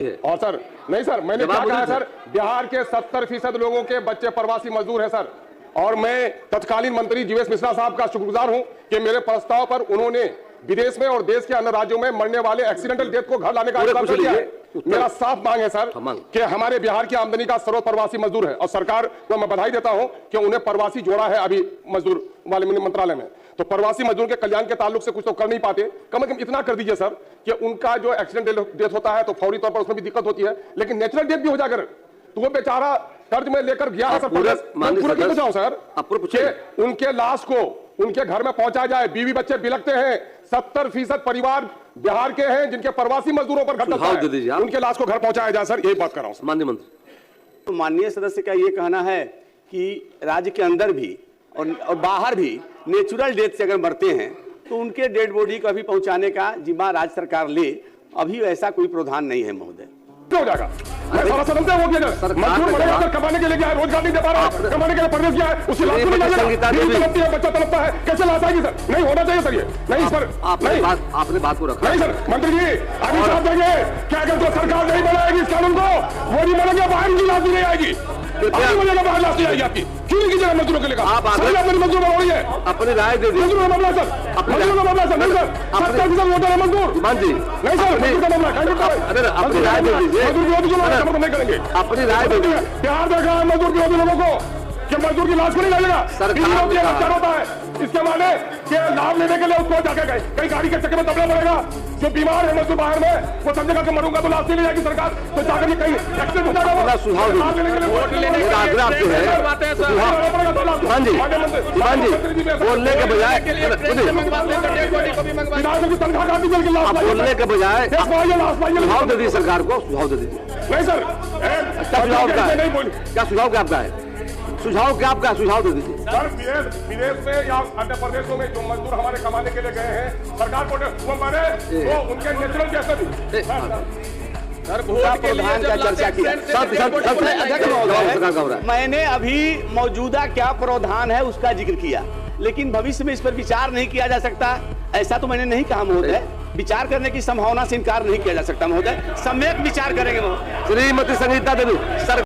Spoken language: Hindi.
और सर नहीं सर, मैंने क्या कहा सर, बिहार के 70% लोगों के बच्चे प्रवासी मजदूर हैं सर। और मैं तत्कालीन मंत्री जीवेश मिश्रा साहब का शुक्रगुजार हूं कि मेरे प्रस्ताव पर उन्होंने विदेश में और देश के अन्य राज्यों में मरने वाले एक्सीडेंटल डेथ को घर लाने का काम किया है। मेरा साफ मांग है सर कि हमारे बिहार की आमदनी का स्रोत प्रवासी मजदूर है और सरकार को मैं बधाई देता हूं कि उन्हें प्रवासी जोड़ा है अभी मजदूर वाले मंत्रालय में। तो प्रवासी मजदूर के कल्याण के ताल्लुक से कुछ तो कर नहीं पाते, कम से कम इतना कर दीजिए सर कि उनका जो एक्सीडेंटल डेथ होता है तो फौरी तौर पर उसमें भी दिक्कत होती है, लेकिन नेचुरल डेथ भी हो जाकर तो वो बेचारा कर्ज में लेकर गया है सर। सर उनके लाश को उनके घर में पहुंचाया जाए, बीवी बच्चे बिलखते हैं। 70% परिवार बिहार के हैं जिनके प्रवासी मजदूरों पर घटना है, उनके लाश को घर पहुंचाया जाए सर, यही बात कर रहा हूं। माननीय मंत्री, तो माननीय सदस्य का ये कहना है कि राज्य के अंदर भी और बाहर भी नेचुरल डेथ से अगर मरते हैं तो उनके डेड बॉडी को अभी पहुंचाने का जिम्मा राज्य सरकार ले, अभी ऐसा कोई प्रावधान नहीं है महोदय। हो जाएगा मजदूर मरेगा, कमाने के लिए गया है, रोजगार नहीं दे पा रहा, कमाने के लिए प्रदेश गया है, उसकी लाश तड़पती है, बच्चा तड़पता है, कैसे लाश आएगी सर? नहीं होना चाहिए सर, ये नहीं सर, आपने बात को रखा नहीं सर। मंत्री जी अभी साफ देंगे क्या अगर जो सरकार नहीं बनाएगी इस कानून को, वो नहीं बनेगा, बाहर की लाश भी नहीं आएगी, बाहर लाश नहीं आएगी आपकी। क्यों नहीं कीजिएगा मजदूरों के लिए? मजदूर हो रही है, अपनी राय दे दी। मजदूर का मामला सर, मजदूर का मामला सर, नहीं सर 70% वोटर है मजदूर। मान जी नहीं सर, मजदूर का मामला अपनी राय दे दीजिए, मजदूर विरोधी को समर्थन नहीं करेंगे। अपनी राय दे दीजिए। बिहार देख रहा है मजदूर विरोधी लोगों को कि मजदूर की लाश को नहीं लगेगा, सरकार होता है, इसके माने कि लाभ लेने के लिए उसको जाके कहीं गाड़ी के चक्कर में दबना पड़ेगा। जो बीमार है मजदूर बाहर में, वो समझेगा कि मरूंगा तो लाश नहीं ले जाएगी सरकार, तो जाकर कहीं एक्सीडेंट हो जाएगा। सुझाव बोलने के बजाय तनख्वाह काटी जल्दी लाश बोलने के बजाय सुझाव दे दीजिए सरकार को, सुझाव दे दीजिए। नहीं सर, क्या सुझाव क्या है? क्या सुझाव क्या आपका है? सुझाव क्या आपका? सुझाव दे दीजिए सर। विदेश में या अन्य प्रदेशों में जो मजदूर हमारे कमाने के लिए गए हैं, सरकार को वो माने तो उनके नेचुरल जैसे भी सर प्रावधान का चर्चा किया। मैंने अभी मौजूदा क्या प्रावधान है उसका जिक्र किया, लेकिन भविष्य में इस पर विचार नहीं किया जा सकता, ऐसा तो मैंने नहीं कहा महोदय। विचार करने की संभावना से इनकार नहीं किया जा सकता महोदय, सम्यक विचार करेंगे महोदय। श्रीमती संगीता देवी सर।